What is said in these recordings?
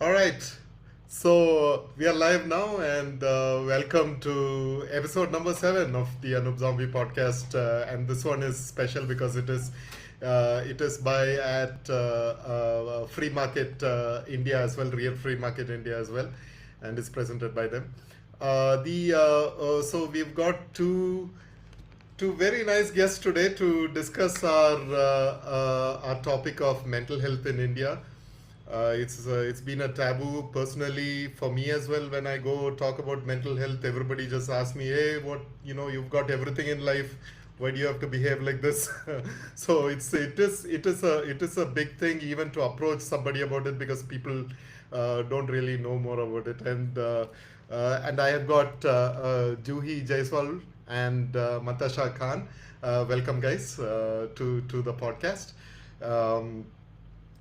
All right. So we are live now, and welcome to episode number 7 of the Anup Zombie podcast. And this one is special because it is by at Free Market India as well, Real Free Market India as well, and it's presented by them. So we've got two very nice guests today to discuss our topic of mental health in India. It's been a taboo personally for me as well. When I go talk about mental health, everybody just asks me, "Hey, what you've got everything in life. Why do you have to behave like this?" So it is a big thing even to approach somebody about it because people don't really know more about it. And I have got Juhi Jaiswal and Mantasha Khan. Welcome, guys, to the podcast. Um,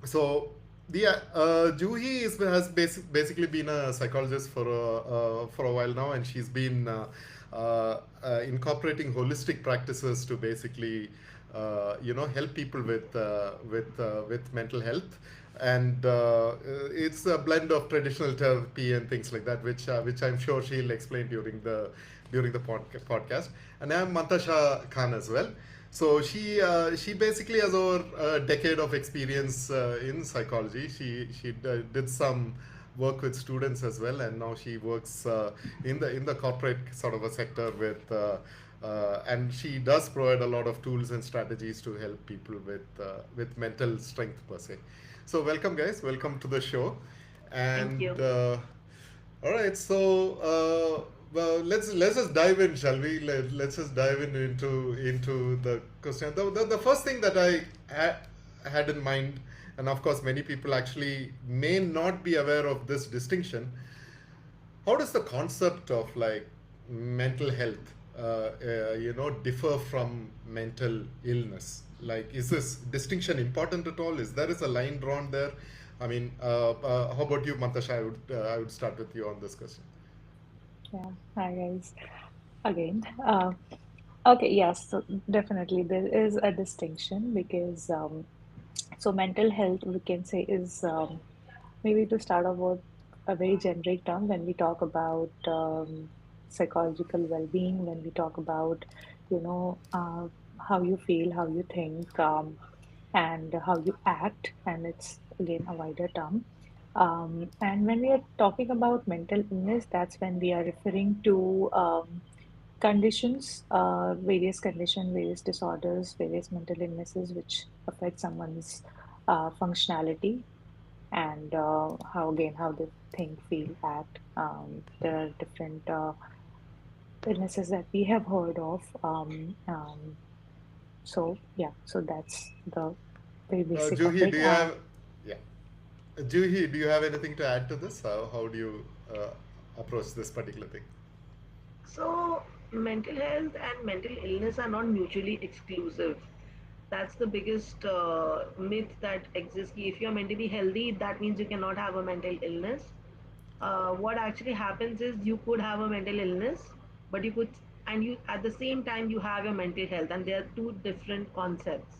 so Juhi basically been a psychologist for a while now, and she's been incorporating holistic practices to basically help people with mental health, and it's a blend of traditional therapy and things like that, which I'm sure she'll explain during the podcast. And I'm Mantasha Khan as well. So she basically has over a decade of experience in psychology. She did some work with students as well, and now she works in the corporate sort of a sector and she does provide a lot of tools and strategies to help people with mental strength per se. So welcome, guys. Welcome to the show. Thank And you. all right, so well, let's just dive in, shall we? Let's just dive into the question. The first thing that had in mind, and of course, many people actually may not be aware of this distinction. How does the concept of like mental health, differ from mental illness? Like, is this distinction important at all? Is a line drawn there? I mean, how about you, Mantasha? I would start with you on this question. Yeah, hi guys. Again, okay, yes, so definitely there is a distinction because so mental health we can say is maybe to start off with a very generic term when we talk about psychological well-being, when we talk about you know uh, how you feel, how you think, and how you act, and it's again a wider term. And when we are talking about mental illness, that's when we are referring to conditions, various conditions, various disorders, various mental illnesses which affect someone's functionality and how again how they think, feel, act. There are different illnesses that we have heard of. So yeah, so that's the very basic of Juhi, it. do you have yeah? Juhi, do you have anything to add to this? How do you approach this particular thing? So, mental health and mental illness are not mutually exclusive. That's the biggest myth that exists. If you're mentally healthy, that means you cannot have a mental illness. What actually happens is you could have a mental illness, but you could, and you at the same time you have your mental health, and they are two different concepts.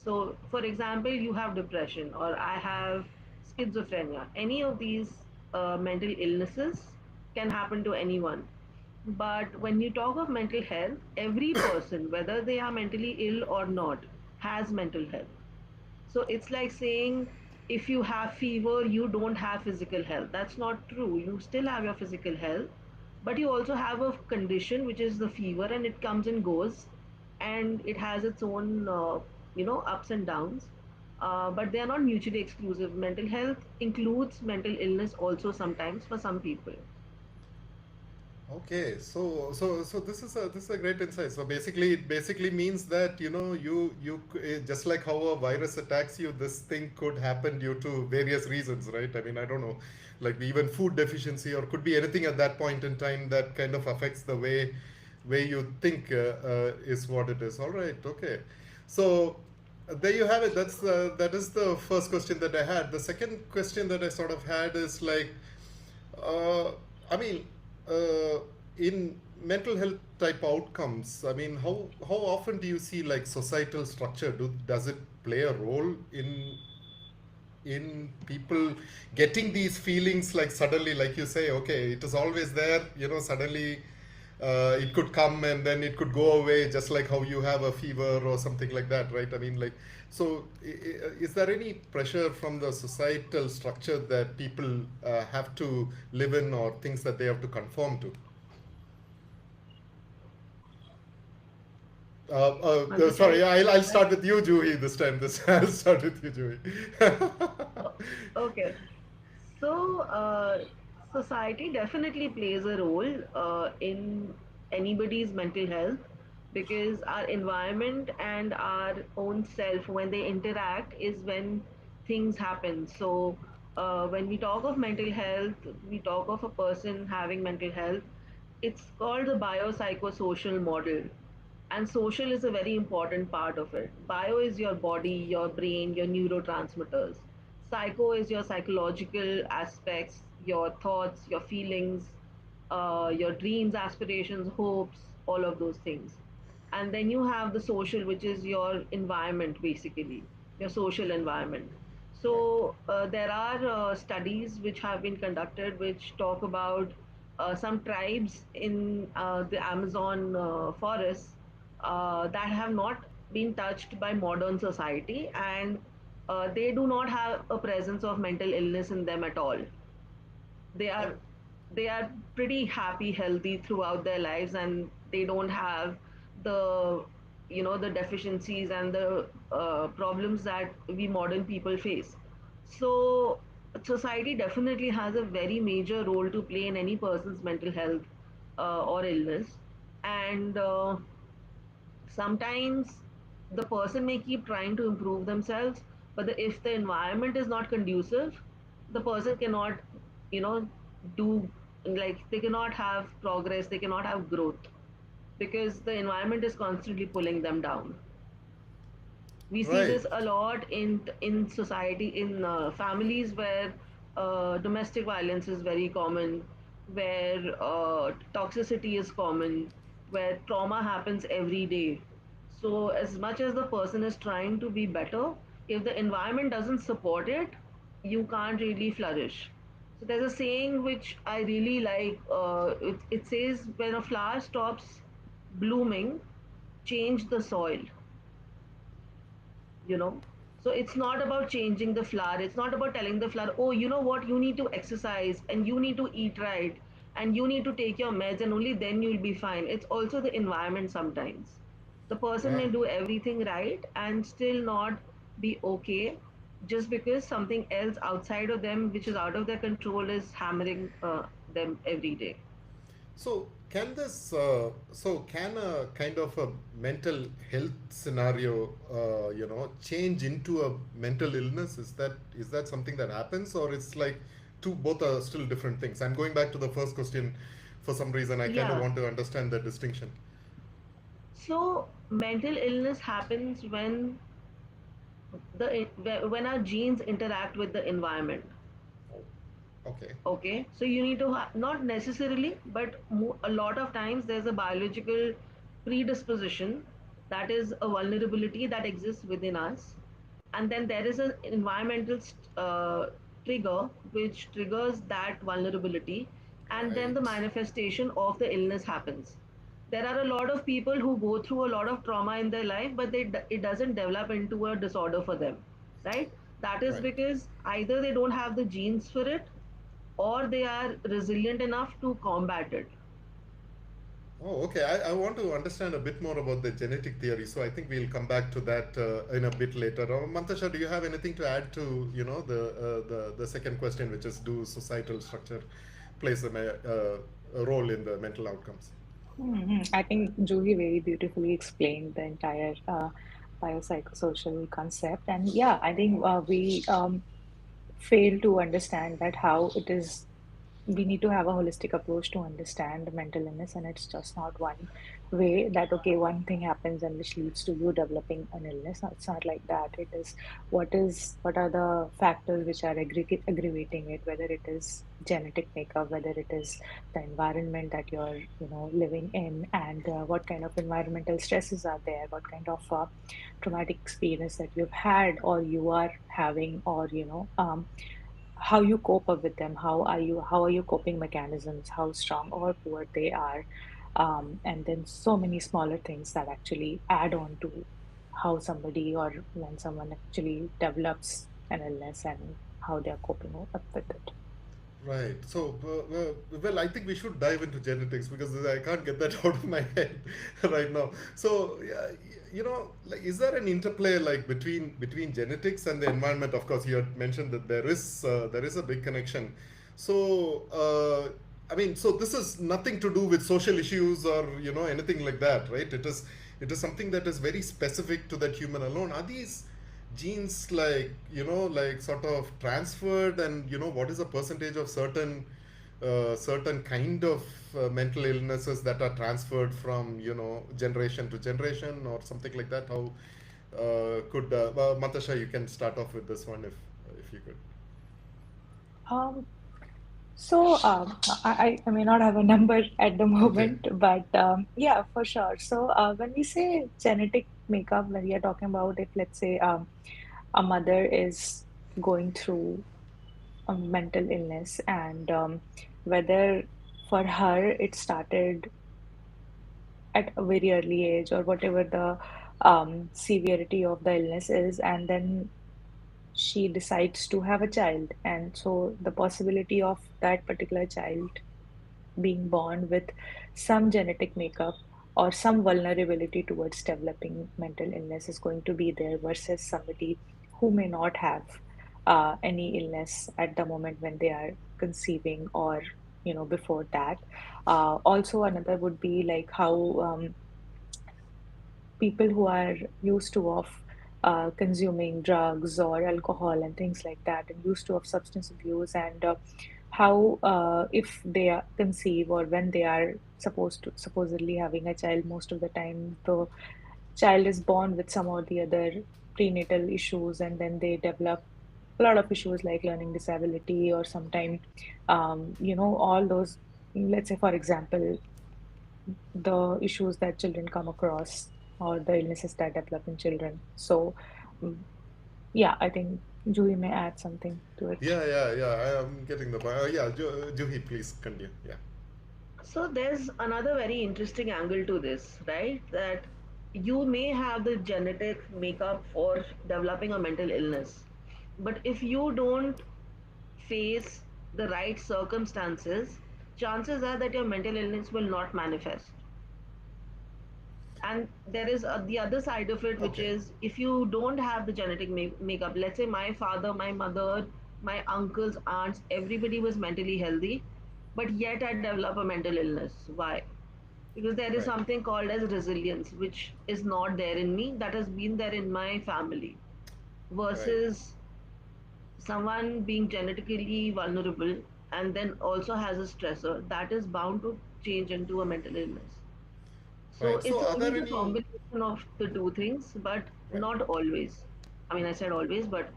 So, for example, you have depression, or I have schizophrenia. Any of these mental illnesses can happen to anyone. But when you talk of mental health, every person, whether they are mentally ill or not, has mental health. So it's like saying if you have fever, you don't have physical health. That's not true. You still have your physical health, but you also have a condition which is the fever, and it comes and goes, and it has its own, ups and downs. But they are not mutually exclusive. Mental health includes mental illness also sometimes for some people. Okay, so this is a great insight. So basically, it basically means that just like how a virus attacks you, this thing could happen due to various reasons, right? I mean, I don't know, like even food deficiency, or could be anything at that point in time that kind of affects the way you think is what it is. All right, okay. So there you have it. That is the first question that I had. The second question that I sort of had is like, uh, I mean, uh, in mental health type outcomes, I mean, how often do you see like societal structure? Does it play a role in people getting these feelings like suddenly, like you say, okay, it is always there, suddenly it could come and then it could go away, just like how you have a fever or something like that, right? I mean, like, so is there any pressure from the societal structure that people have to live in, or things that they have to conform to? Sorry, Mantasha, I'll right? start with you, Juhi, this time. I'll start with you, Juhi. O- Okay. So, society definitely plays a role in anybody's mental health, because our environment and our own self, when they interact, is when things happen. So, when we talk of mental health, we talk of a person having mental health. It's called the biopsychosocial model, and social is a very important part of it. Bio is your body, your brain, your neurotransmitters. Psycho is your psychological aspects, your thoughts, your feelings, your dreams, aspirations, hopes, all of those things. And then you have the social, which is your environment, basically, your social environment. Right, So there are studies which have been conducted which talk about some tribes in the Amazon forests that have not been touched by modern society, and they do not have a presence of mental illness in them at all. they right, are they are pretty happy, healthy throughout their lives, and they don't have the the deficiencies and the problems that we modern people face. So society definitely has a very major role to play in any person's mental health or illness. And sometimes the person may keep trying to improve themselves, but if the environment is not conducive, the person cannot you know do, like, they cannot have progress, they cannot have growth, because the environment is constantly pulling them down. We see right, this a lot in society, in families where domestic violence is very common, where toxicity is common, where trauma happens every day. So as much as the person is trying to be better, if the environment doesn't support it, you can't really flourish. So there's a saying which I really like. It says, when a flower stops blooming, change the soil. you know so it's not about changing the flower, it's not about telling the flower, oh, you know what, you need to exercise and you need to eat right and you need to take your meds and only then you'll be fine. It's also the environment. Sometimes the person may right. do everything right and still not be okay, just because something else outside of them, which is out of their control, is hammering them every day. So can a kind of a mental health scenario, change into a mental illness? Is that something that happens, or it's like two both are still different things? I'm going back to the first question. For some reason, I kind of Yeah. want to understand the distinction. So mental illness happens when our genes interact with the environment. Oh, okay, Okay, so you need to not necessarily, but a lot of times there's a biological predisposition, that is a vulnerability that exists within us, and then there is an environmental trigger which triggers that vulnerability, and then the right, manifestation of the illness happens. There are a lot of people who go through a lot of trauma in their life, but it doesn't develop into a disorder for them, right? That is right. because either they don't have the genes for it, or they are resilient enough to combat it. Oh, okay. I want to understand a bit more about the genetic theory, so I think we'll come back to that in a bit later. Mantasha, do you have anything to add to the second question, which is, do societal structure plays a role in the mental outcomes? I think Juhi very beautifully explained the entire biopsychosocial concept. And yeah, I think we fail to understand that how it is. We need to have a holistic approach to understand mental illness, and it's just not one way that okay, one thing happens and which leads to you developing an illness. No, it's not like that. It is what are the factors which are aggravating it, whether it is genetic makeup, whether it is the environment that you're living in, and what kind of environmental stresses are there, what kind of traumatic experience that you've had or you are having, or how you cope up with them, how are your coping mechanisms, how strong or poor they are, and then so many smaller things that actually add on to how somebody or when someone actually develops an illness and how they're coping up with it. Right. So, well, I think we should dive into genetics because I can't get that out of my head right now. So, yeah, like, is there an interplay like between genetics and the environment? Of course, you had mentioned that there is a big connection. So, I mean, so this is nothing to do with social issues or anything like that, right? It is something that is very specific to that human alone. Are these genes like like sort of transferred, and what is the percentage of certain kind of mental illnesses that are transferred from generation to generation or something like that? How could Matasha, you can start off with this one if you could. Um, so I may not have a number at the Okay. moment, but yeah, for sure. So when we say genetic makeup, when we are talking about if let's say a mother is going through a mental illness and whether for her it started at a very early age or whatever the severity of the illness is, and then she decides to have a child, and so the possibility of that particular child being born with some genetic makeup or some vulnerability towards developing mental illness is going to be there versus somebody who may not have any illness at the moment when they are conceiving or before that. Also, another would be like how people who are used to of consuming drugs or alcohol and things like that and used to of substance abuse and how if they are conceive or when they are supposedly having a child, most of the time the child is born with some or the other prenatal issues, and then they develop a lot of issues like learning disability or sometime all those, let's say for example, the issues that children come across or the illnesses that develop in children. So, mm, yeah, I think Julie may add something to it. Yeah, I am getting the point. Yeah, Juhi, please continue. Yeah. So there's another very interesting angle to this, right? That you may have the genetic makeup for developing a mental illness, but if you don't face the right circumstances, chances are that your mental illness will not manifest. And there is the other side of it, which Okay. is if you don't have the genetic makeup. Let's say my father, my mother, my uncles, aunts, everybody was mentally healthy, but yet I develop a mental illness. Why? Because there is Right. something called as resilience, which is not there in me, that has been there in my family, Right. versus someone being genetically vulnerable and then also has a stressor that is bound to change into a mental illness. So Right. it's So, are always there a any? combination of the two things, but Right. not always. I mean, I said always, but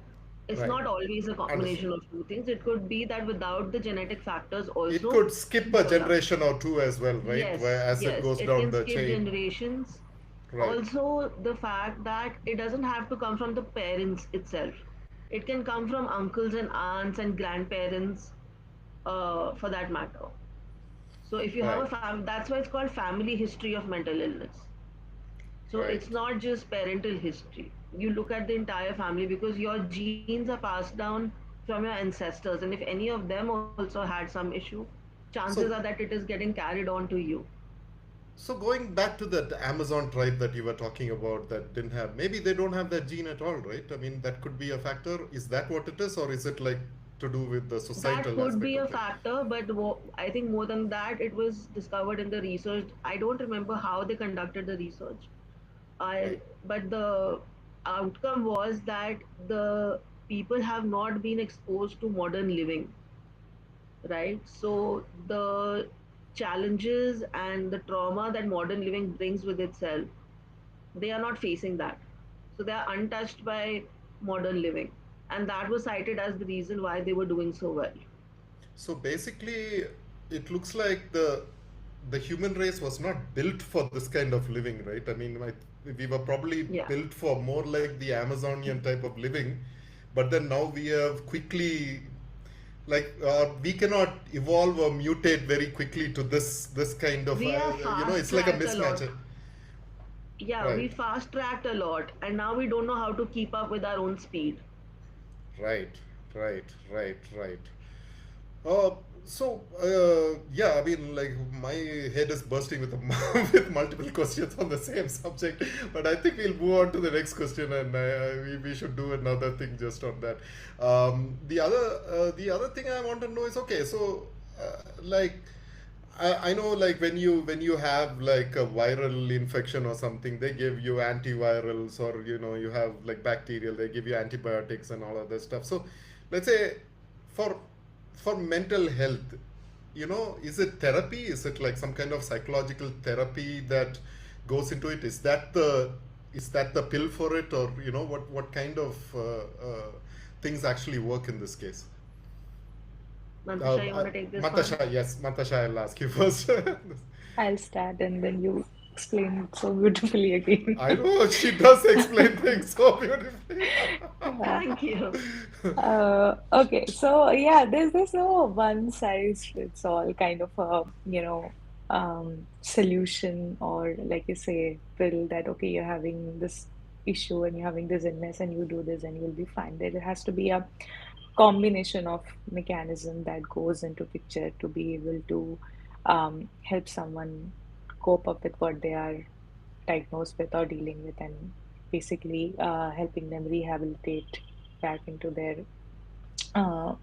it's Right. not always a Understood. combination of two things. It could be that without the genetic factors It also, could skip you a develop. generation or two as well, right? Where Yes, as it yes, goes it down can the skip chain. generations. Right. Also, the fact that it doesn't have to come from the parents itself. It can come from uncles and aunts and grandparents, for that matter. So if you have Right. a that's why it's called family history of mental illness. So Right. it's not just parental history. You look at the entire family because your genes are passed down from your ancestors, and if any of them also had some issue, chances are So, that it is getting carried on to you. so going back to that Amazon tribe that you were talking about that didn't have, maybe they don't have that gene at all, right? I mean, that could be a factor. Is that what it is, or is it like to do with the That societal could be aspect a of it? factor, but I think more than that, it was discovered in the research. I don't remember how they conducted the research. Right. But the outcome was that the people have not been exposed to modern living, right? So the challenges and the trauma that modern living brings with itself, they are not facing that. So they are untouched by modern living. And that was cited as the reason why they were doing so well. So basically, it looks like the human race was not built for this kind of living, right? I mean, we were probably Yeah. built for more like the Amazonian type of living, but then now we have quickly, like, we cannot evolve or mutate very quickly to this kind of, We are it's fast like a tracked a mismatch, lot. Yeah, we right? fast tracked a lot, and now we don't know how to keep up with our own speed. Right, right. Uh, yeah, I mean, like my head is bursting with with multiple questions on the same subject, but I think we'll move on to the next question, and we should do another thing just on that. The other thing I want to know is, okay, so like I know, like when you have like a viral infection or something, they give you antivirals, or you have like bacterial, they give you antibiotics and all of that stuff. So let's say for for mental health, is it therapy? Is it like some kind of psychological therapy that goes into it? Is that the pill for it, or what kind of things actually work in this case? Mantasha, you want to take this one? Mantasha, yes, Mantasha, I'll ask you first. I'll start and then you explain it so beautifully again. I know she does explain things so beautifully. Yeah. Thank you. Okay, so yeah, there's no one size fits all kind of a, solution, or like you say, pill that okay, you're having this issue and you're having this illness and you do this and you'll be fine. There has to be a combination of mechanism that goes into picture to be able to help someone cope up with what they are diagnosed with or dealing with, and basically helping them rehabilitate back into their uh,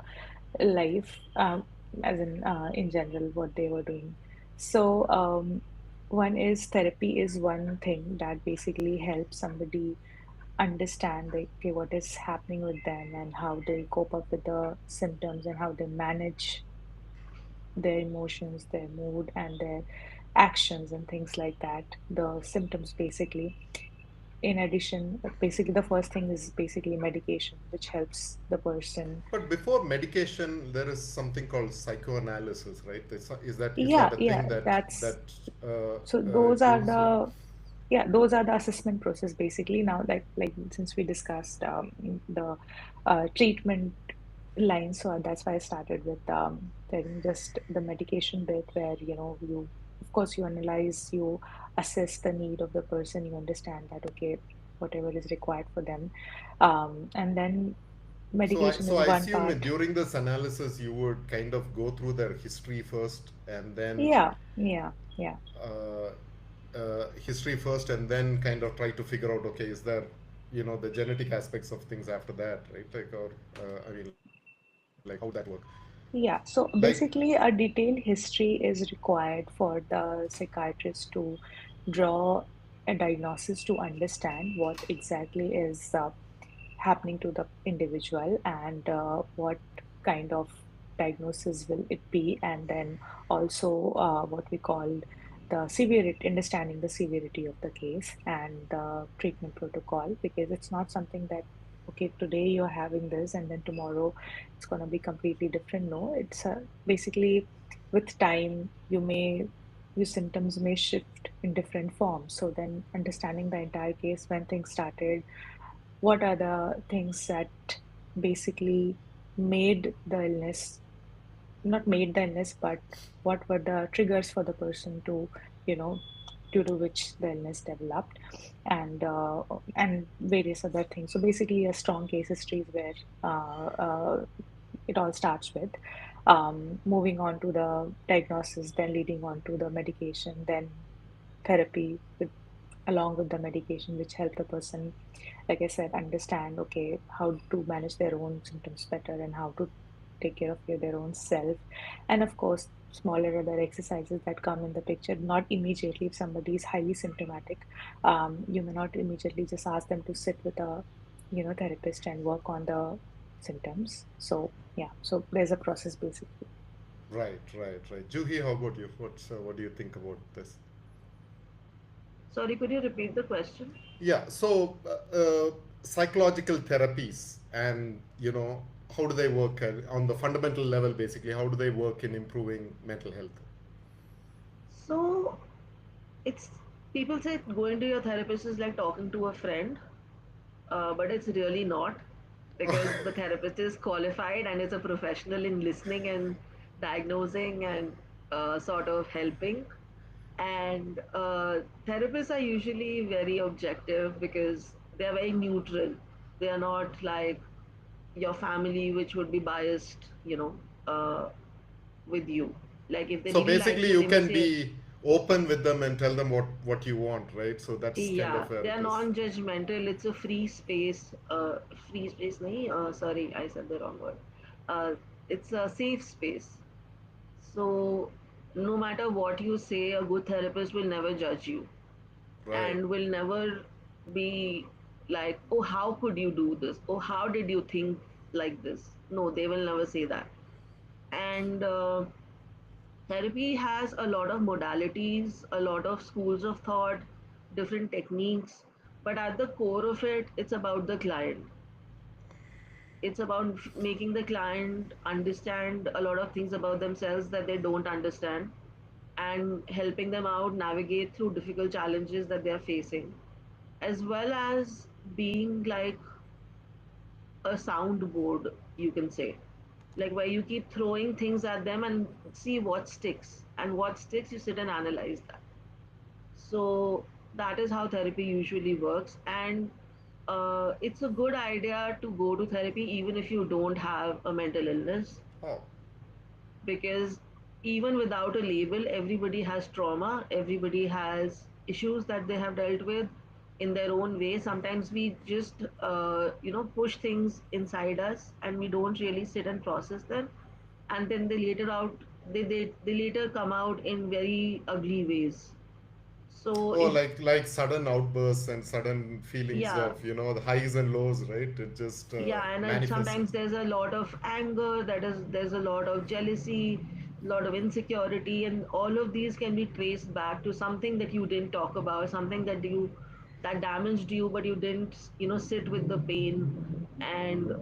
life, as in general what they were doing. So one is therapy is one thing that basically helps somebody understand like, okay, what is happening with them and how they cope up with the symptoms and how they manage their emotions, their mood, and their actions and things like that. The symptoms basically. In addition, basically, the first thing is basically medication, which helps the person. But before medication, there is something called psychoanalysis, right? Is that Yeah, a yeah, thing that that's that so those are goes? the yeah, those are the assessment process basically. Now, like since we discussed the treatment lines, so that's why I started with telling just the medication bit, where you, of course, you analyze, you assess the need of the person, you understand that okay, whatever is required for them, and then So I medication so is I one assume part. during this analysis you would kind of go through their history first, and then Yeah, yeah, yeah. history first, and then kind of try to figure out, okay, is there the genetic aspects of things after that, right? Like, or I mean, like, how would that work? Yeah, so Like, basically, a detailed history is required for the psychiatrist to draw a diagnosis to understand what exactly is happening to the individual, and what kind of diagnosis will it be, and then also what we call the severity, understanding the severity of the case and the treatment protocol, because it's not something that okay, today you're having this and then tomorrow it's going to be completely different. No, it's basically with time your symptoms may shift in different forms. So then understanding the entire case, when things started, what are the things that basically made the illness, not made the illness, but what were the triggers for the person to, you know, due to which the illness developed, and various other things. So basically, a strong case history is where it all starts with. Moving on to the diagnosis, then leading on to the medication, then therapy with along with the medication, which help the person, like I said, understand okay how to manage their own symptoms better and how to take care of their own self. And of course, smaller other exercises that come in the picture, not immediately. If somebody is highly symptomatic, you may not immediately just ask them to sit with a therapist and work on the symptoms. So yeah, so there's a process basically. Right, right, right. Juhi, how about you? What do you think about this? Sorry, could you repeat the question? Yeah, so psychological therapies, and how do they work on the fundamental level? Basically, how do they work in improving mental health? So it's people say going to your therapist is like talking to a friend, but it's really not, because the therapist is qualified and is a professional in listening and diagnosing and sort of helping. And therapists are usually very objective because they are very neutral. They are not like your family, which would be biased, with you. Like if they So really like basically, you, you they may can say, be open with them and tell them what you want, right? So that's kind yeah, of where they it are is. non-judgmental. It's a free space. Free space, nahi. Sorry, I said the wrong word. Uh, it's a safe space. So no matter what you say, a good therapist will never judge you Right. and will never be like, oh, how could you do this? Oh, how did you think like this? No, they will never say that. And therapy has a lot of modalities, a lot of schools of thought, different techniques, but at the core of it, it's about the client. It's about making the client understand a lot of things about themselves that they don't understand, and helping them out navigate through difficult challenges that they are facing, as well as being like a soundboard, you can say, like where you keep throwing things at them and see what sticks, and what sticks you sit and analyze that. So that is how therapy usually works. And it's a good idea to go to therapy even if you don't have a mental illness, Oh, because even without a label, everybody has trauma, everybody has issues that they have dealt with in their own way. Sometimes we just push things inside us and we don't really sit and process them, and then they later come out in very ugly ways. So oh, if like sudden outbursts and sudden feelings yeah, of the highs and lows, right? It just yeah, and then manifests. sometimes there's a lot of anger, there's a lot of jealousy, a lot of insecurity, and all of these can be traced back to something that you didn't talk about, something that damaged you, but you didn't sit with the pain, and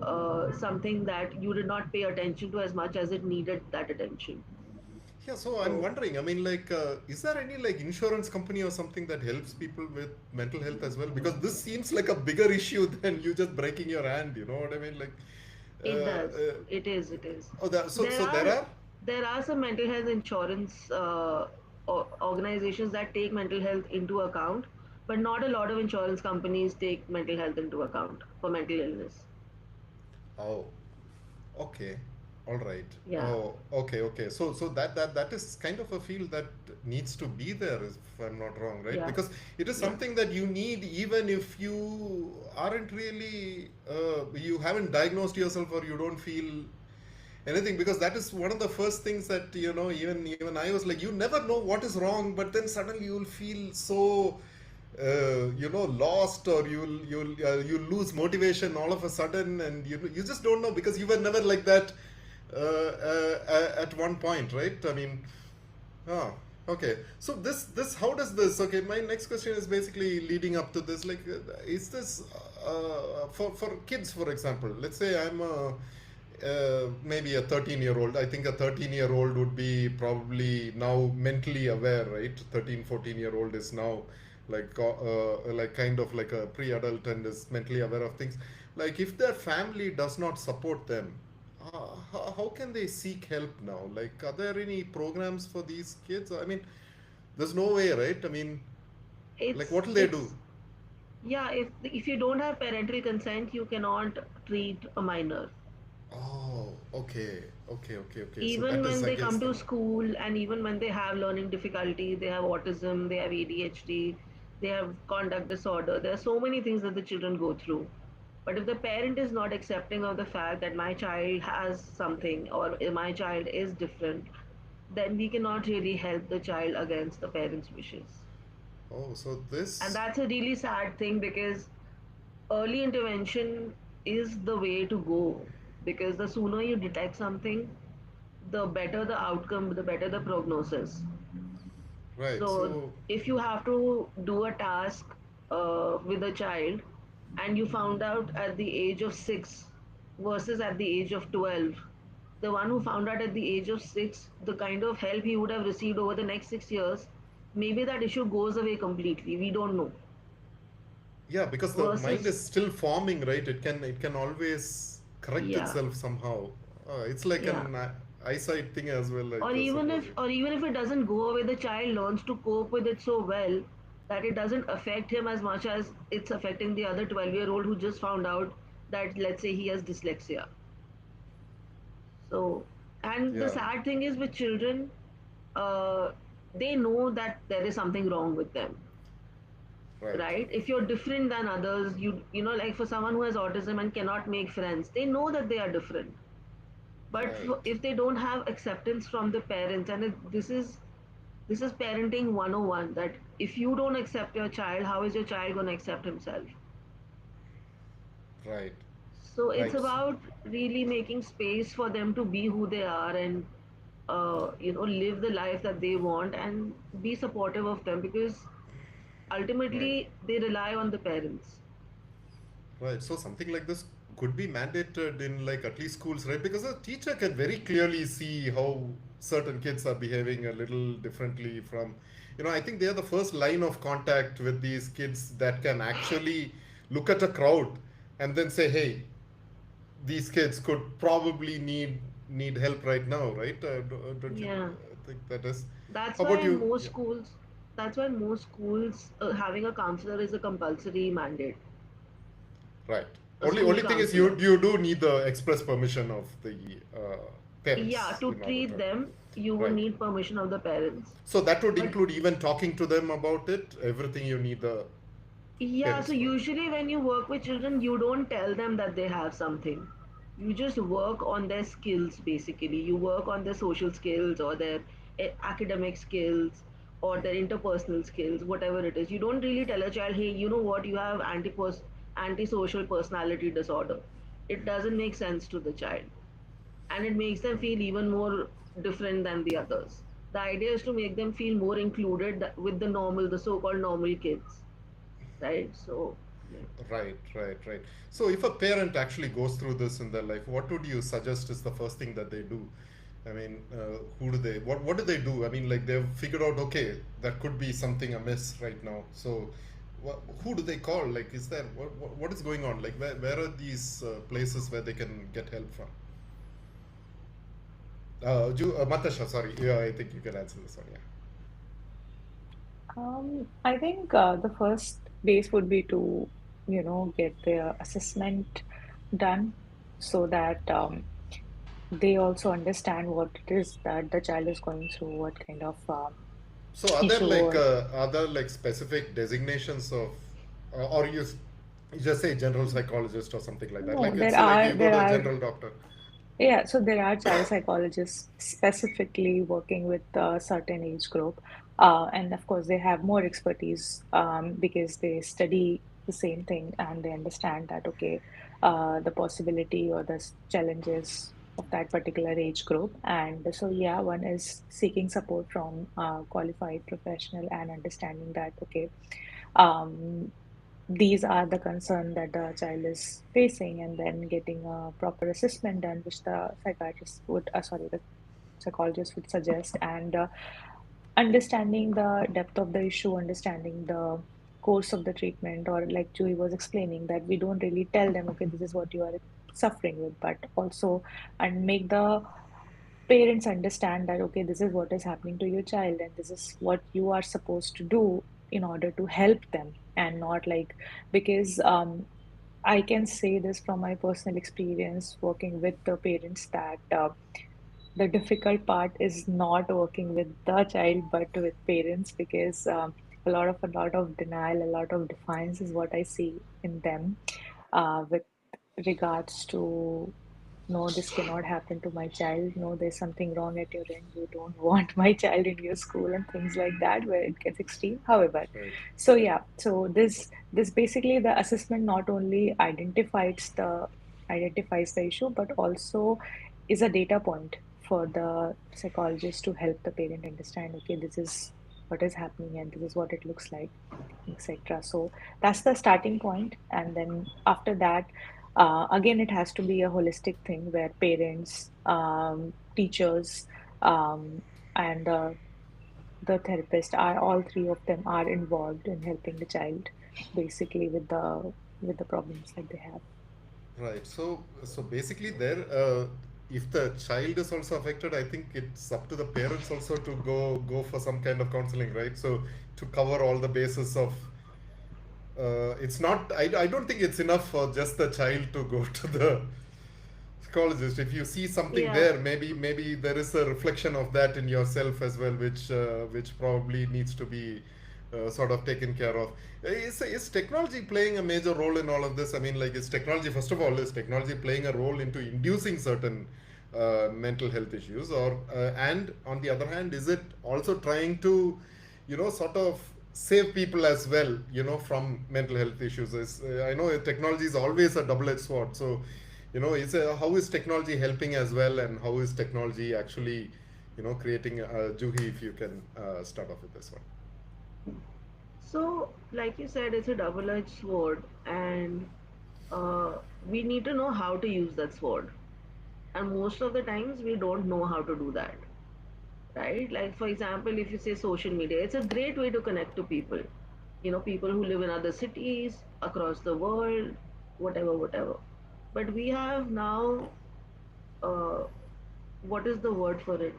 something that you did not pay attention to as much as it needed that attention. Yeah, so I'm So wondering, I mean, like, is there any like insurance company or something that helps people with mental health as well? Because this seems like a bigger issue than you just breaking your hand, you know what I mean? Like, it does. It is. oh, There so there are are. there are some mental health insurance organizations that take mental health into account, but not a lot of insurance companies take mental health into account for mental illness. Oh, okay, all right. Yeah, Oh, okay. So that is kind of a field that needs to be there, if I'm not wrong, right? yeah, Because it is yeah. something that you need even if you aren't really you haven't diagnosed yourself or you don't feel anything, because that is one of the first things that even I was like, you never know what is wrong, but then suddenly you'll feel so lost, or you'll lose motivation all of a sudden, and you just don't know because you were never like that at one point, right? I mean, ah, okay. So this how does this? Okay, my next question is basically leading up to this. Like, is this for kids, for example? Let's say I'm maybe a 13-year-old. I think a 13-year-old would be probably now mentally aware, right? 13, 14-year-old is now like kind of like a pre-adult and is mentally aware of things. Like, if their family does not support them, how can they seek help now? Like, are there any programs for these kids? I mean, there's no way, right? I mean, like, what will they do? It's yeah. If you don't have parental consent, you cannot treat a minor. Oh, okay. So Even that is when they come against the to law. school, and even when they have learning difficulty, they have autism, they have ADHD, they have conduct disorder, there are so many things that the children go through. But if the parent is not accepting of the fact that my child has something, or my child is different, then we cannot really help the child against the parents' wishes. Oh, so And this. that's a really sad thing, because early intervention is the way to go, because the sooner you detect something, the better the outcome, the better the prognosis. Right. So So if you have to do a task with a child and you found out at the age of 6 versus at the age of 12, the one who found out at the age of 6, the kind of help he would have received over the next 6 years, maybe that issue goes away completely. We don't know. yeah, because the mind Versus, is still forming, right? It can always correct yeah, itself somehow. It's like yeah. an eyesight thing as well, I or guess, even if supposing. or even if it doesn't go away, the child learns to cope with it so well that it doesn't affect him as much as it's affecting the other 12-year-old who just found out that, let's say, he has dyslexia. So, and the Yeah. sad thing is with children, uh, they know that there is something wrong with them, Right. right? If you're different than others, like for someone who has autism and cannot make friends, they know that they are different. But Right. if they don't have acceptance from the parents, and this is parenting 101, that if you don't accept your child, how is your child going to accept himself? Right. So it's Right. about really making space for them to be who they are and live the life that they want and be supportive of them, because Right. ultimately they rely on the parents. Right. So something like this could be mandated in like at least schools, right? Because a teacher can very clearly see how certain kids are behaving a little differently from, I think they are the first line of contact with these kids that can actually look at a crowd and then say, hey, these kids could probably need help right now, right? Don't you Yeah, think that is? that's How why about in you? most Yeah. schools that's why in most schools having a counselor is a compulsory mandate, Right. a Only school thing is counselor. you do need the express permission of the Yeah, parents to in order treat to. them, you would Right. need permission of the parents. So that would But include even talking to them about it. Everything you need the yeah, so parents' permission. usually when you work with children, you don't tell them that they have something. You just work on their skills basically. You work on their social skills or their academic skills or their interpersonal skills, whatever it is. You don't really tell a child, hey, you know what, you have antisocial personality disorder. It doesn't make sense to the child. And it makes them feel even more different than the others. The idea is to make them feel more included with the so-called normal kids, right? So, yeah. Right, right, right. So if a parent actually goes through this in their life, what would you suggest is the first thing that they do? I mean, who do they? What do they do? I mean, like they've figured out, okay, there could be something amiss right now. So, who do they call? Like, is there what is going on? Like, where are these places where they can get help from? Matasha, sorry, yeah, I think you can answer this one. Yeah. I think the first base would be to, get the assessment done so that they also understand what it is that the child is going through, what kind of So issue or are there like specific designations of, or you just say general psychologist or something like that? no, Like it's like you go there to a are general doctor. yeah, so there are child psychologists specifically working with a certain age group. And of course, they have more expertise because they study the same thing and they understand that, okay, the possibility or the challenges of that particular age group. And so, yeah, one is seeking support from a qualified professional and understanding that, okay, um, these are the concern that the child is facing, and then getting a proper assessment done, which the psychiatrist would, sorry, the psychologist would suggest, and understanding the depth of the issue, understanding the course of the treatment, or like Julie was explaining, that we don't really tell them, okay, this is what you are suffering with, but also and make the parents understand that, okay, this is what is happening to your child and this is what you are supposed to do in order to help them, and not like, because I can say this from my personal experience working with the parents that the difficult part is not working with the child but with parents, because a lot of denial, a lot of defiance is what I see in them with regards to, no, this cannot happen to my child, no, there's something wrong at your end, you don't want my child in your school, and things like that, where it gets extreme. However, Right. so yeah, so this basically, the assessment not only identifies the issue but also is a data point for the psychologist to help the parent understand, okay, this is what is happening and this is what it looks like, etc. So that's the starting point, and then after that, again, it has to be a holistic thing where parents, teachers, and the therapist are all three of them are involved in helping the child basically with the problems that they have. Right. So basically, there, if the child is also affected, I think it's up to the parents also to go for some kind of counseling, right? So to cover all the bases of, it's not. I don't think it's enough for just the child to go to the psychologist. If you see something Yeah. there, maybe there is a reflection of that in yourself as well, which probably needs to be sort of taken care of. Is technology playing a major role in all of this? I mean, like, is technology, first of all, is technology playing a role into inducing certain mental health issues, or and on the other hand, is it also trying to, sort of save people as well, from mental health issues? I know technology is always a double-edged sword. So, how is technology helping as well, and how is technology actually, creating? Juhi, if you can start off with this one. So, like you said, it's a double-edged sword, and uh, we need to know how to use that sword. And most of the times, we don't know how to do that, right? Like, for example, if you say social media, it's a great way to connect to people. People who live in other cities, across the world, whatever, whatever. But we have now, uh, what is the word for it?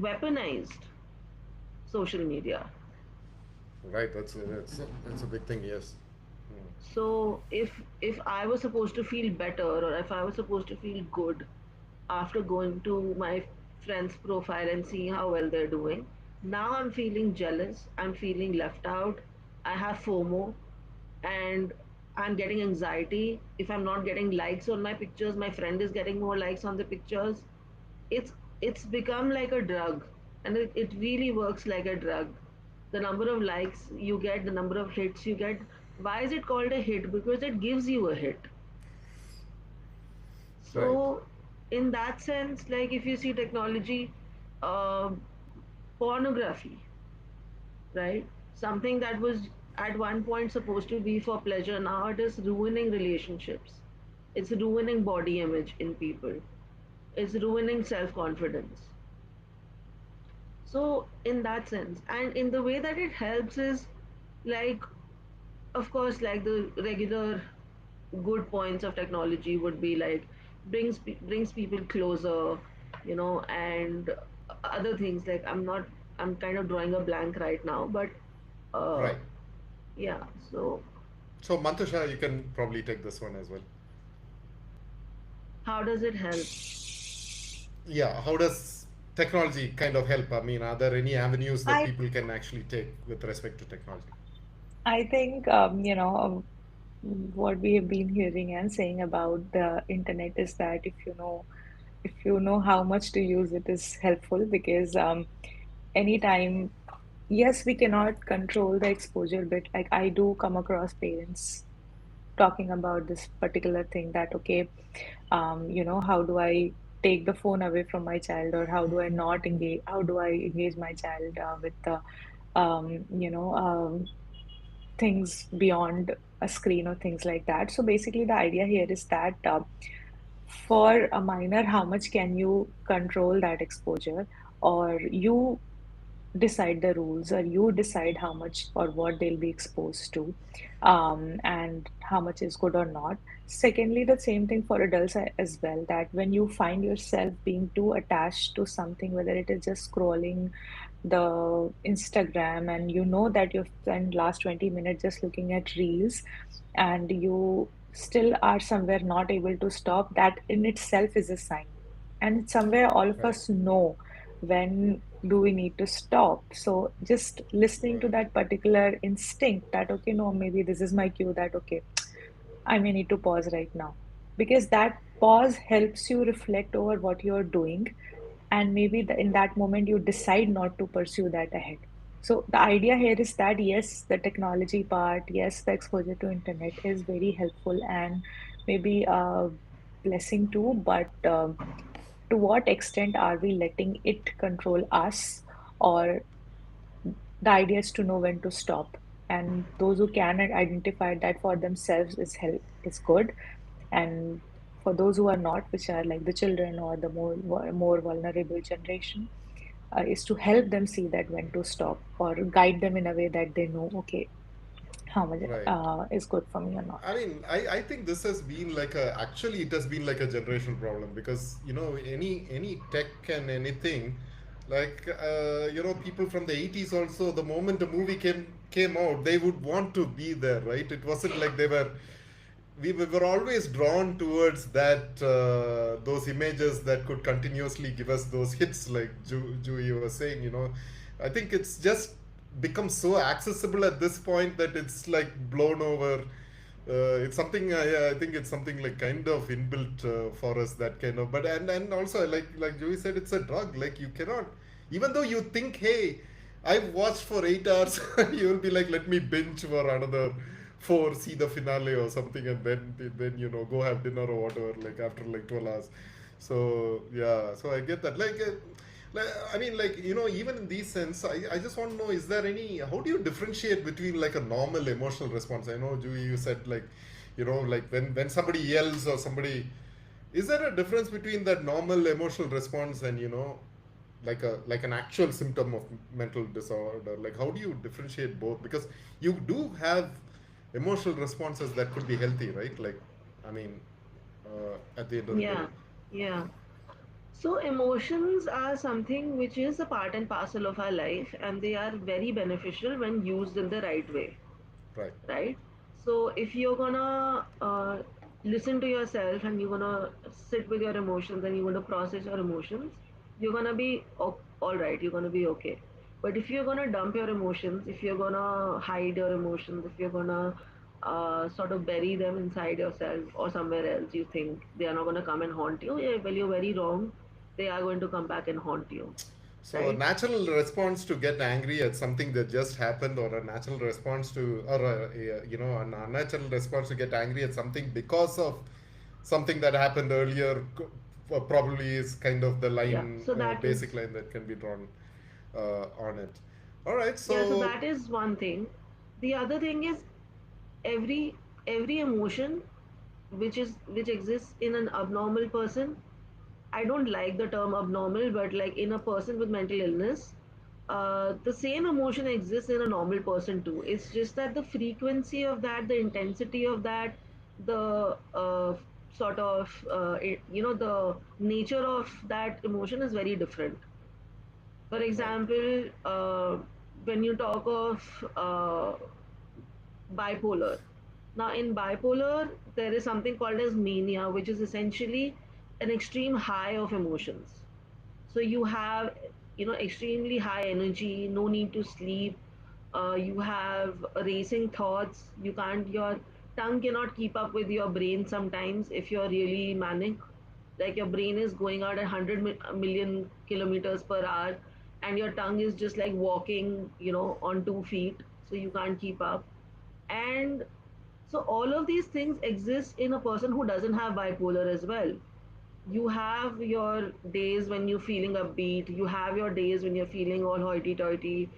Weaponized social media. Right. That's a big thing. Yes. Hmm. So if I was supposed to feel better, or if I was supposed to feel good after going to my friend's profile and seeing how well they're doing, now I'm feeling jealous, I'm feeling left out, I have FOMO, and I'm getting anxiety. If I'm not getting likes on my pictures, my friend is getting more likes on the pictures. It's become like a drug, and it really works like a drug. The number of likes you get, the number of hits you get. Why is it called a hit? Because it gives you a hit. Right. So in that sense, like if you see technology, uh, pornography, right, something that was at one point supposed to be for pleasure, now it is ruining relationships, it's ruining body image in people, it's ruining self-confidence. So in that sense, and in the way that it helps is, like, of course, like the regular good points of technology would be like brings people closer, and other things, like I'm kind of drawing a blank right now, but uh Right. yeah. So So, Mantasha, you can probably take this one as well. how does it help? Yeah. How does technology kind of help? I mean, are there any avenues that I people can actually take with respect to technology? I think what we have been hearing and saying about the internet is that if you know how much to use it is helpful because anytime, yes, we cannot control the exposure, but like I do come across parents talking about this particular thing that okay, how do I take the phone away from my child, or how do I engage my child with the things beyond a screen or things like that. So basically, the idea here is that for a minor, how much can you control that exposure, or you decide the rules, or you decide how much or what they'll be exposed to, and how much is good or not. Secondly, the same thing for adults as well, that when you find yourself being too attached to something, whether it is just scrolling the Instagram and you know that you've spent last 20 minutes just looking at reels and you still are somewhere not able to stop, that in itself is a sign. And somewhere all of Right. us know when do we need to stop. So just listening to Right. that particular instinct that, okay, no, maybe this is my cue that, okay, I may need to pause right now. Because that pause helps you reflect over what you're doing. And maybe in that moment, you decide not to pursue that ahead. So the idea here is that yes, the technology part, yes, the exposure to internet is very helpful and maybe a blessing too. But to what extent are we letting it control us, or the idea is to know when to stop. And those who can identify that for themselves is help is good. And for those who are not, which are like the children or the more vulnerable generation, is to help them see that when to stop, or guide them in a way that they know, okay, how much Right. is good for me or not. I mean, I think this has been like a actually it has been like a generational problem because any tech and anything like people from the 80s also, the moment a movie came out, they would want to be there, right? It wasn't like we were always drawn towards that those images that could continuously give us those hits, like Juhi was saying. I think it's just become so accessible at this point that it's like blown over. It's something I think it's something like kind of inbuilt for us, that kind of. But and also like Joey said, it's a drug. Like you cannot, even though you think, hey, I've watched for 8 hours, you will be like, let me binge for another four, see the finale or something, and then go have dinner or whatever. Like after like 12 hours. So yeah, so I get that. I mean, like, even in these sense, I just want to know, is there any, how do you differentiate between like a normal emotional response? I know, Julie, you said like, like when somebody yells or somebody, is there a difference between that normal emotional response and, like an actual symptom of mental disorder? Like, how do you differentiate both? Because you do have emotional responses that could be healthy, right? Like, I mean, at the end of the day. Yeah, yeah. So emotions are something which is a part and parcel of our life, and they are very beneficial when used in the right way, Right, right? So if you're gonna listen to yourself and you're gonna sit with your emotions and you're gonna process your emotions, you're gonna be all right. You're gonna be okay. But if you're gonna dump your emotions, if you're gonna hide your emotions, if you're gonna sort of bury them inside yourself or somewhere else, you think they are not gonna come and haunt you. Yeah, well, you're very wrong. They are going to come back and haunt you, so a right? natural response to get angry at something that just happened, or a natural response to, or an unnatural response to get angry at something because of something that happened earlier, probably is kind of the Yeah. line, So that is basic line that can be drawn on it. All right, yeah. So so that is one thing. The other thing is every every emotion which exists in an abnormal person. I don't like the term abnormal, but like in a person with mental illness, the same emotion exists in a normal person too. It's just that the frequency of that, the intensity of that, the sort of the nature of that emotion is very different. For right, example, when you talk of bipolar. Now, in bipolar, there is something called as mania, which is essentially an extreme high of emotions. So you have, extremely high energy, no need to sleep. You have racing thoughts. Your tongue cannot keep up with your brain sometimes if you're really manic. Like your brain is going out at 100 million kilometers per hour, and your tongue is just like walking, on 2 feet. So you can't keep up. And so all of these things exist in a person who doesn't have bipolar as well. You have your days when you're feeling upbeat, you have your days when you're feeling all hoity toity,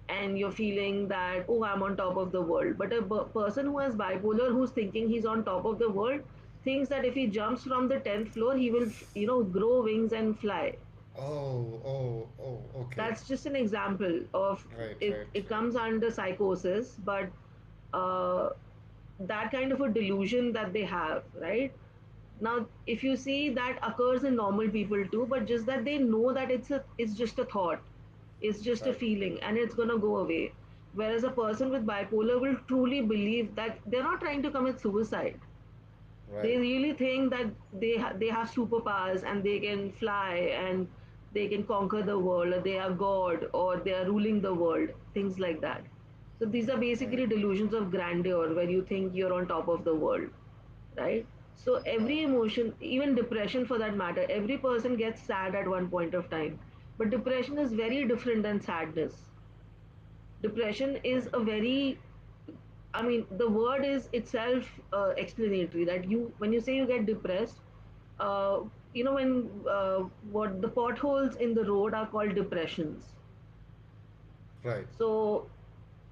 and you're feeling that, oh, I'm on top of the world. But a person who has bipolar, who's thinking he's on top of the world, thinks that if he jumps from the 10th floor, he will, grow wings and fly. okay, That's just an example of right, it. right, It right, comes under psychosis, but uh, that kind of a delusion that they have, right? Now, if you see, that occurs in normal people too, but just that they know that it's just a thought, it's just a right, feeling, and it's gonna go away. Whereas a person with bipolar will truly believe that they're not trying to commit suicide. They right, really think that they have superpowers and they can fly and they can conquer the world, or they are god, or they are ruling the world, things like that. So these are right. basically delusions of grandeur where you think you're on top of the world, right? So Uh, every emotion, even depression for that matter, every person gets sad at one point of time, but depression is very different than sadness. Depression is right, a very, I mean, the word is itself explanatory, that you, when you say you get depressed, when what the potholes in the road are called depressions. Right. So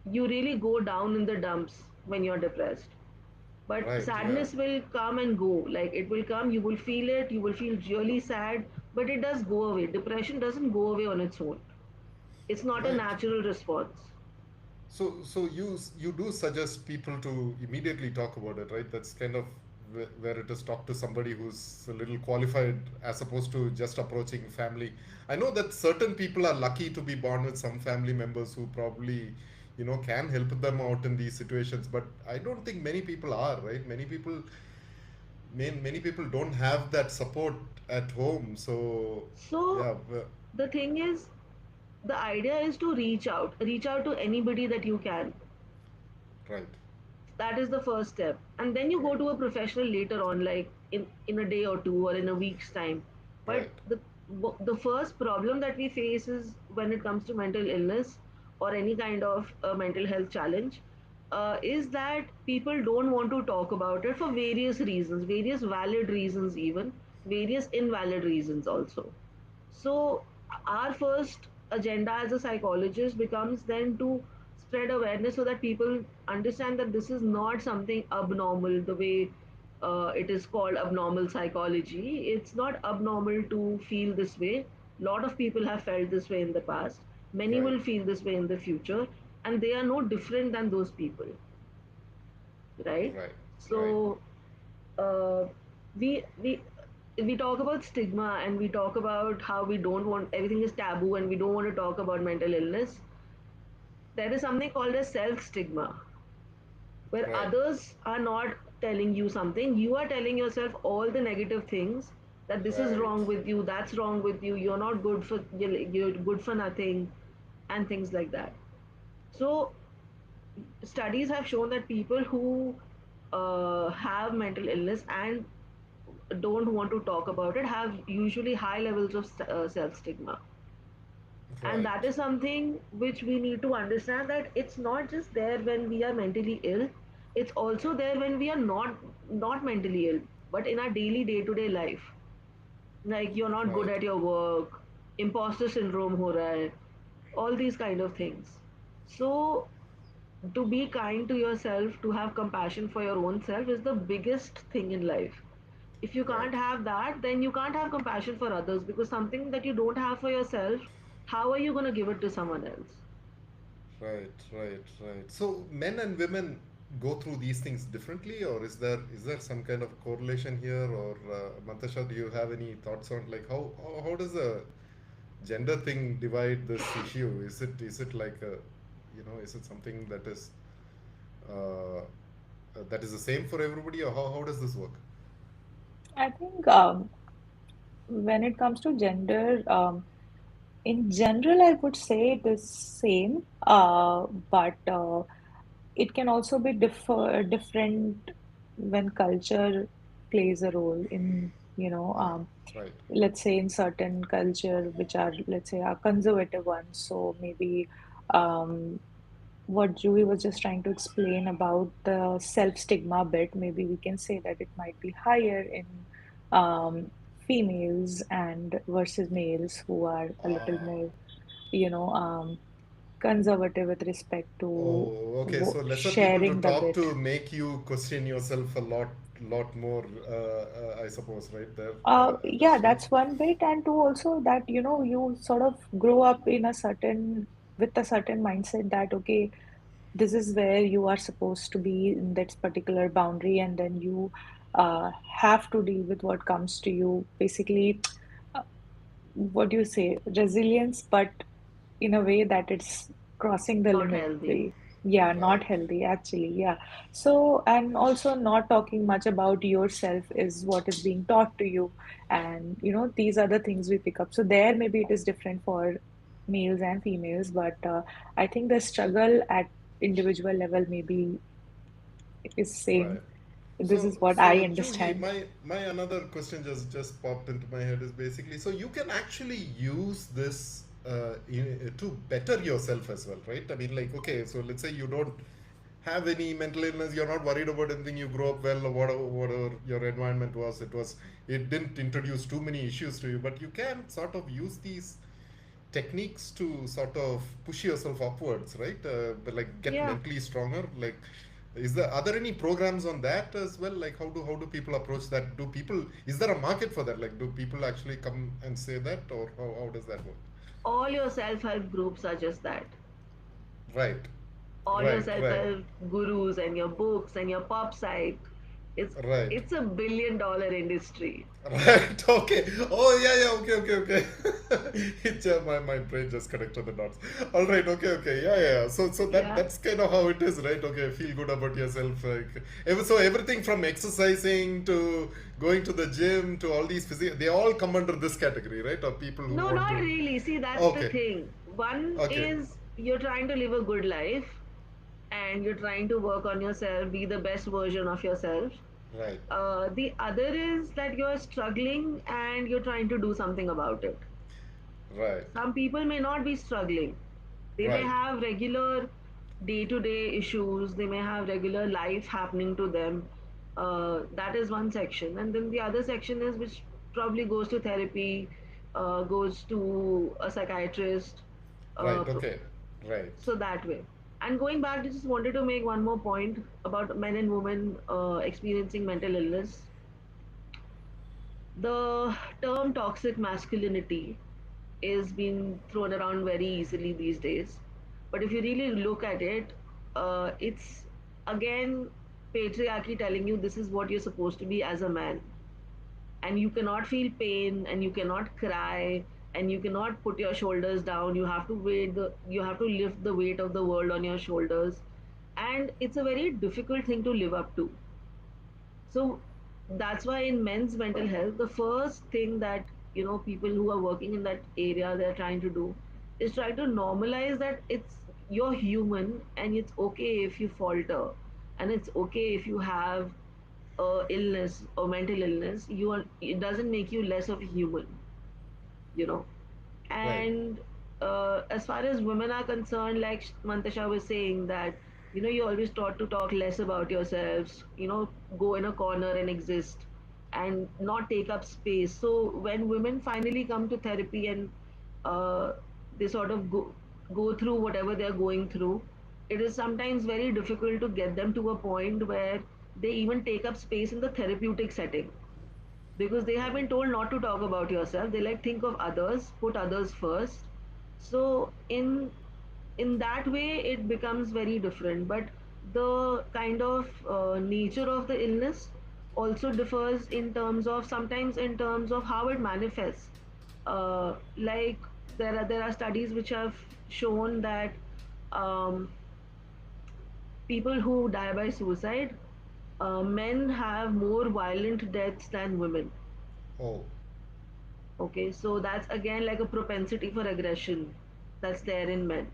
you really go down in the dumps when you're depressed. But Right. Yeah. sadness will come and go. Like it will come, you will feel it, you will feel really sad, but it does go away. Depression doesn't go away on its own. It's not a Right. natural response. So you do suggest people to immediately talk about it, right? That's kind of where it is talk to somebody who's a little qualified as opposed to just approaching family. I know that certain people are lucky to be born with some family members who probably, can help them out in these situations, but I don't think many people are, right? Many people don't have that support at home. So So yeah, the thing is, the idea is to reach out to anybody that you can. right, That is the first step, and then you go right, to a professional later on, like in a day or two or in a week's time. But right, the first problem that we face is when it comes to mental illness or any kind of mental health challenge, is that people don't want to talk about it for various reasons, various valid reasons, even various invalid reasons also. So, our first agenda as a psychologist becomes then to spread awareness so that people understand that this is not something abnormal the way it is called abnormal psychology. It's not abnormal to feel this way. A lot of people have felt this way in the past. Many right, will feel this way in the future, and they are no different than those people, right? right, right, So, uh, we we we talk about stigma and we talk about how we don't want everything is taboo and we don't want to talk about mental illness. There is something called a self stigma where right, others are not telling you something, you are telling yourself all the negative things, that this is right, wrong with you, that's wrong with you, you're not good for, you're good for nothing, and things like that. So studies have shown that people who have mental illness and don't want to talk about it have usually high levels of self stigma. And right, that is something which we need to understand, that it's not just there when we are mentally ill, it's also there when we are not mentally ill, but in our daily day to day life. Like you're not good right, at your work, imposter syndrome ho raha hai, all these kind of things. So to be kind to yourself, to have compassion for your own self is the biggest thing in life. If you right, can't have that, then you can't have compassion for others, because something that you don't have for yourself, how are you going to give it to someone else? right, right, right. So men and women go through these things differently, or is there some kind of correlation here? Or Mantasha, do you have any thoughts on like how does the gender thing divide this issue? Is it like is it something that is the same for everybody, or how does this work? I think when it comes to gender, in general, I would say it is same, but it can also be different when culture plays a role in, Right, let's say in certain culture which are, let's say, are conservative ones. So maybe um, what Juhi was just trying to explain about the self-stigma bit, maybe we can say that it might be higher in females and versus males who are a little more, you know, um, conservative with respect to oh, okay. So lesser people to sharing the talk bit. to make you question yourself a lot more. I suppose, right there. Yeah, That's true. that's one bit, and two also that you sort of grow up in a certain with a certain mindset that okay, this is where you are supposed to be in that particular boundary, and then you have to deal with what comes to you. Basically, uh, what do you say, resilience, but in a way that it's crossing the Not limit. healthy. Yeah, not Right, healthy, actually. Yeah. So, and also not talking much about yourself is what is being taught to you. And, these are the things we pick up. So, there maybe it is different for males and females, but I think the struggle at individual level maybe is same. right. This So, is what I so Juhi, understand. my another question just popped into my head is basically, so you can actually use this to better yourself as well, right? I mean, like, okay, so let's say you don't have any mental illness, you're not worried about anything, you grow up well, or whatever your environment was, it didn't introduce too many issues to you, but you can sort of use these techniques to sort of push yourself upwards, right? But like get Yeah, mentally stronger. Like, are there any programs on that as well? Like, how do people approach that? Do people, is there a market for that? Like, do people actually come and say that, or how does that work? all your self-help groups are just that. Right, All your right, right, self-help gurus and your books and your pop site. It's right. it's $1 billion industry. Right. Okay. Oh, yeah, yeah. Okay, okay, okay. My brain just connected the dots. All right. Okay, okay. Yeah, yeah, yeah. So Yeah. that's kind of how it is, right? Okay. Feel good about yourself. Like, so everything from exercising to going to the gym to all these they all come under this category, right? Or people who No, want not to. really. See, that's the Okay. thing. One Okay. is you're trying to live a good life and you're trying to work on yourself, be the best version of yourself. Right. The other is that you're struggling and you're trying to do something about it. Right. Some people may not be struggling. They may Right. have regular day to day issues, they may have regular life happening to them. That is one section. And then the other section is which probably goes to therapy, goes to a psychiatrist. Uh, Right. Okay. Right. so that way. And going back, I just wanted to make one more point about men and women experiencing mental illness. The term toxic masculinity is being thrown around very easily these days. But if you really look at it, it's again patriarchy telling you this is what you're supposed to be as a man. And you cannot feel pain and you cannot cry and you cannot put your shoulders down. You have to lift the weight of the world on your shoulders. And it's a very difficult thing to live up to. So that's why in men's mental health, the first thing that people who are working in that area they're trying to do is try to normalize that you're human and it's okay if you falter and it's okay if you have a illness or mental illness. It doesn't make you less of a human, you know. Right. And as far as women are concerned, like Mantasha was saying, that you're always taught to talk less about yourselves, go in a corner and exist and not take up space. So when women finally come to therapy and uh, they sort of go through whatever they're going through, it is sometimes very difficult to get them to a point where they even take up space in the therapeutic setting because they have been told not to talk about yourself. They like think of others, put others first. So in that way it becomes very different, but the kind of nature of the illness also differs in terms of sometimes in terms of how it manifests. Like there are studies which have shown that um, people who die by suicide, men have more violent deaths than women. Oh. Okay, so that's again like a propensity for aggression that's there in men.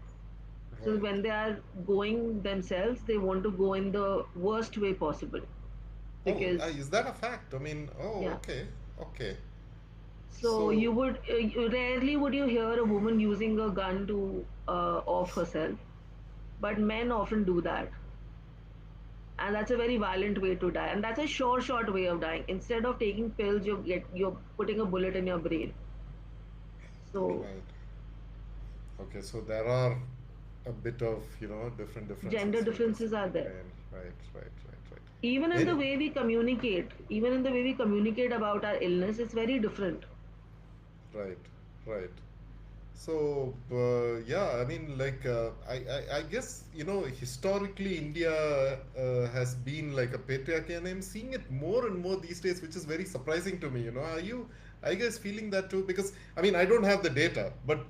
So Right. when they are going themselves, they want to go in the worst way possible. Oh, Because, is that a fact? I mean, oh, yeah. okay. Okay. So So, rarely would you hear a woman using a gun to off herself, but men often do that. And that's a very violent way to die. And that's a short way of dying. Instead of taking pills, you're putting a bullet in your brain. So right. Okay, so there are a bit of, different gender differences with this. differences are there. Right, right, right, right, right. Even in the Any, way we communicate, even in the way we communicate about our illness, it's very different. right, right. So, yeah, I mean, like, I guess, historically India has been like a patriarchy, and I'm seeing it more and more these days, which is very surprising to me. Are you guys feeling that too? Because, I mean, I don't have the data, but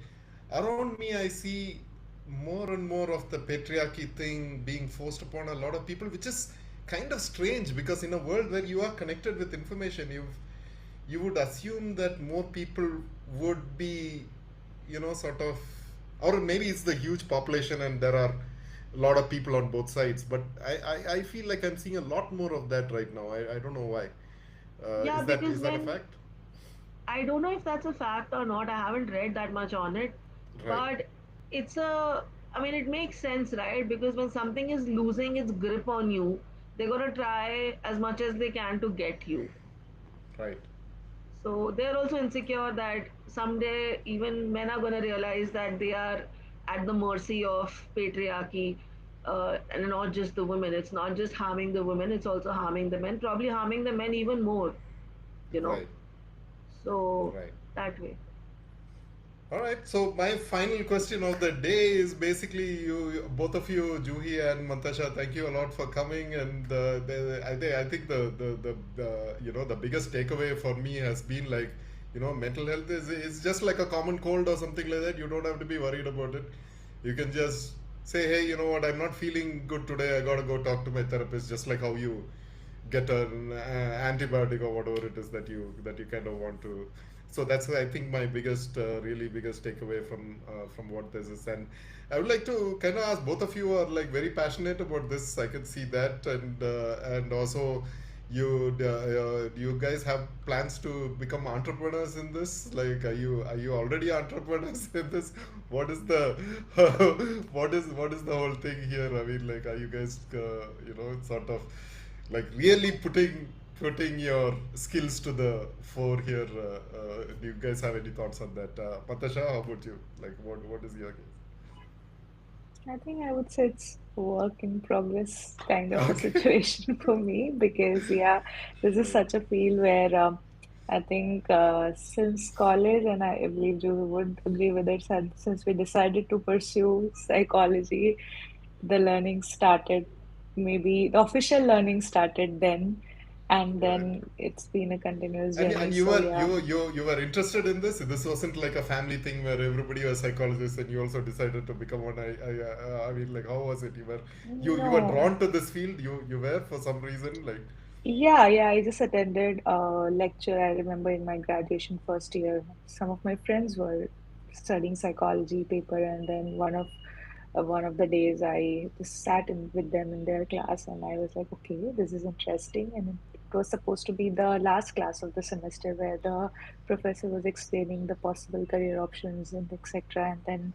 around me, I see more and more of the patriarchy thing being forced upon a lot of people, which is kind of strange because in a world where you are connected with information, you would assume that more people would be, sort of, or maybe it's the huge population and there are a lot of people on both sides. But I feel like I'm seeing a lot more of that right now. I don't know why. Yeah, Is because that a when fact? I don't know if that's a fact or not, I haven't read that much on it, Right. but it's a I mean, it makes sense, right? Because when something is losing its grip on you, they're going to try as much as they can to get you. Right, So they're also insecure that someday even men are going to realize that they are at the mercy of patriarchy, and not just the women. It's not just harming the women, it's also harming the men, probably harming the men even more, you know. right, So right. that way. All right. So my final question of the day is basically both of you, Juhi and Mantasha. Thank you a lot for coming. And I think the biggest takeaway for me has been like, mental health is just like a common cold or something like that. You don't have to be worried about it. You can just say, hey, you know what? I'm not feeling good today. I gotta go talk to my therapist. Just like how you get an antibiotic or whatever it is that you kind of want to. So that's I think my biggest really biggest takeaway from what this is. And I would like to kind of ask, both of you are like very passionate about this. I can see that. And also do you guys have plans to become entrepreneurs in this? Like, are you already entrepreneurs in this? What is the what is the whole thing here? I mean, like, are you guys sort of like really putting your skills to the fore here? Do you guys have any thoughts on that? Patasha, how about you? Like, what is your case? I think I would say it's work in progress kind of a Okay. situation for me because, yeah, this is Right. such a field where I think since college, and I believe you would agree with it, since we decided to pursue psychology, the learning started, maybe the official learning started then, and Right. then it's been a continuous And journey. you So, were yeah. you were interested in this. This wasn't like a family thing where everybody was psychologists and you also decided to become one. I mean, like, how was it? You were No. drawn to this field. You were for some reason, like. Yeah, yeah, I just attended a lecture. I remember in my graduation first year, some of my friends were studying psychology paper, and then one of the days I just sat in with them in their class, and I was like, okay, this is interesting. And it was supposed to be the last class of the semester where the professor was explaining the possible career options and etc. And then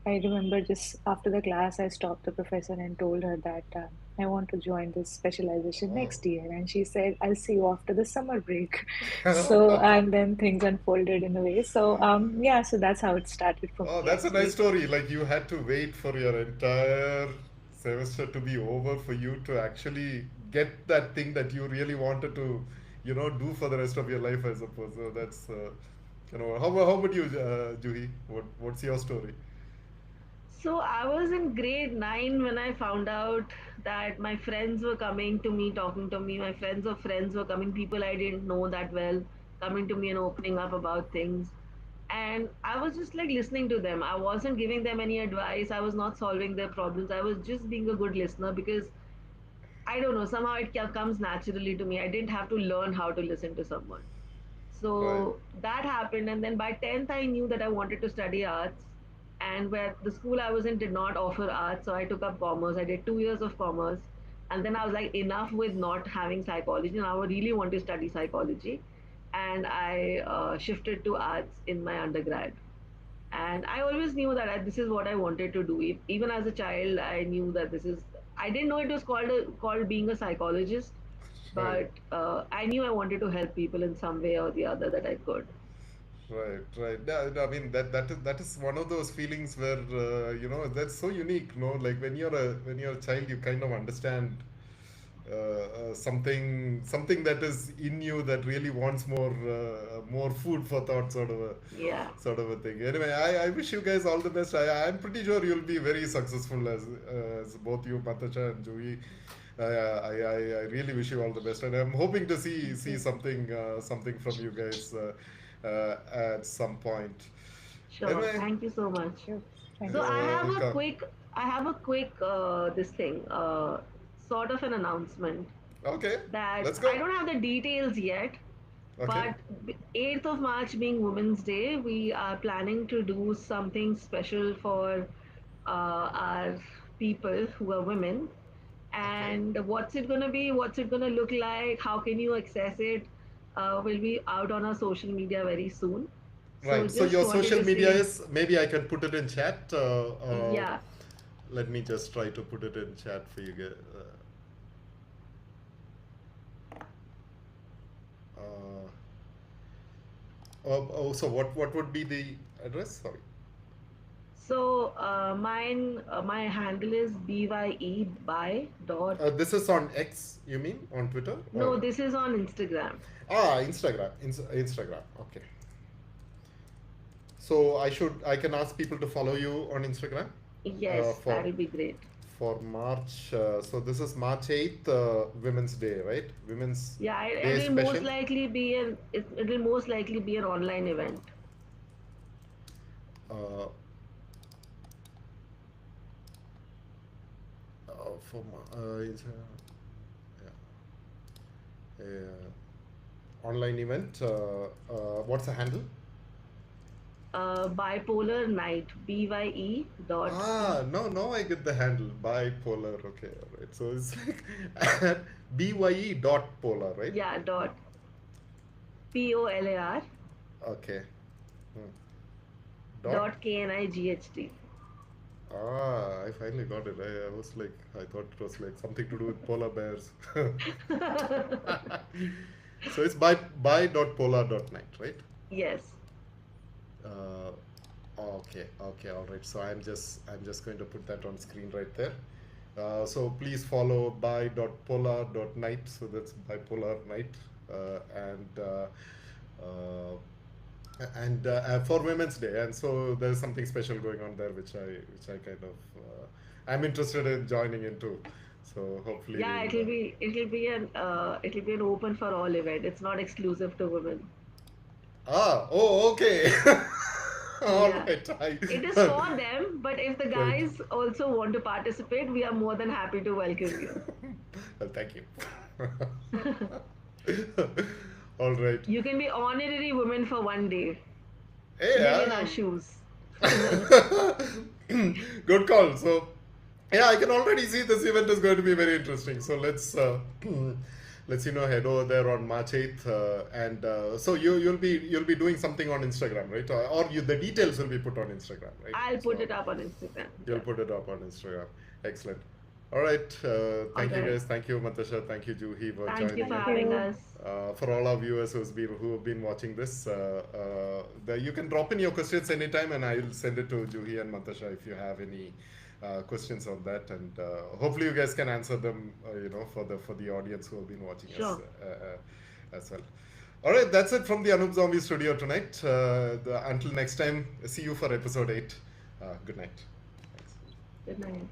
I remember just after the class, I stopped the professor and told her that I want to join this specialization Oh. next year. And she said, I'll see you after the summer break. So, and then things unfolded in a way. So, yeah, so that's how it started for Oh, me that's a nice actually. story. Like, you had to wait for your entire semester to be over for you to actually get that thing that you really wanted to, do for the rest of your life, I suppose. So that's, how about you, Juhi? What's your story? So I was in grade 9 when I found out that my friends were coming to me, talking to me. My friends of friends were coming, people I didn't know that well, coming to me and opening up about things. And I was just like listening to them. I wasn't giving them any advice. I was not solving their problems. I was just being a good listener because I don't know, somehow it comes naturally to me. I didn't have to learn how to listen to someone. Right. So that happened, and then by 10th, I knew that I wanted to study arts. And where the school I was in did not offer arts, so I took up commerce. I did 2 years of commerce, and then I was like, enough with not having psychology. Now I really want to study psychology, and I shifted to arts in my undergrad. And I always knew that this is what I wanted to do. Even as a child, I knew that this is. I didn't know it was called being a psychologist, Right. but I knew I wanted to help people in some way or the other that I could. Right, right. Yeah, I mean, that is one of those feelings where that's so unique. No, like when you're a child, you kind of understand something that is in you that really wants more food for thought, Yeah. sort of a thing. Anyway, I wish you guys all the best. I'm pretty sure you'll be very successful as both you, Patasha and Joey. I really wish you all the best, and I'm hoping to Thank see you. something from you guys at some point. Sure. Anyway, Thank you so much. Sure. So Thank you. welcome. I have a quick this thing, sort of an announcement Okay, that let's I go. don't have the details yet, Okay, but 8th of March being Women's Day, we are planning to do something special for our people who are women. okay. And what's it going to be? What's it going to look like? How can you access it? Will be out on our social media very soon. So Right. So just your wanted social to media see, is, maybe I can put it in chat. yeah. Let me just try to put it in chat for you guys. Uh, so what would be the address? Sorry. So my handle is bye by dot. This is on X, you mean, on Twitter or? No, this is on Instagram. Instagram. Instagram. Okay. So I can ask people to follow you on Instagram Yes, for that'll be great. March. So this is March 8th, Women's Day, right? Women's Yeah, Day it'll most special. likely be it'll most likely be an online event. Uh, for it's, online event. What's the handle? Bipolar night, bye dot No, I get the handle. Bipolar. Okay, all right. So it's like at BYE dot polar, right? yeah dot polar Okay. Hmm. Dot. dot knight. I finally got it. I was like, I thought it was like something to do with polar bears. So it's by dot polar dot night, right? Yes. Uh, okay, all right. So I'm just going to put that on screen right there. So please follow by.polar.night. So that's bipolar night, and for Women's Day. And so there's something special going on there, which I kind of I'm interested in joining into. So hopefully Yeah, we'll. it'll be an open for all event. It's not exclusive to women. Okay. All Yeah. right. It is for them, but if the Right. guys also want to participate, we are more than happy to welcome you. Well, thank you. All right. You can be honorary women for one day. Hey, Live in our shoes. good call. So, yeah, I can already see this event is going to be very interesting. So let's head over there on March 8th, and so you'll be doing something on Instagram, right? Or the details will be put on Instagram, right? I'll put So it up on Instagram. you'll Yeah. put it up on Instagram. Excellent. All right. All Thank you right. guys. Thank you, Matasha. Thank you, Juhi, for Thank you joining for in. Thank having you. us. For all our viewers who have been watching this, you can drop in your questions anytime, and I'll send it to Juhi and Mantasha if you have any questions on that, and hopefully you guys can answer them. For the audience who have been watching us Sure. as well. All right, that's it from the Anup Zombie studio tonight. Until next time, see you for episode 8. Good night. Thanks. Good night.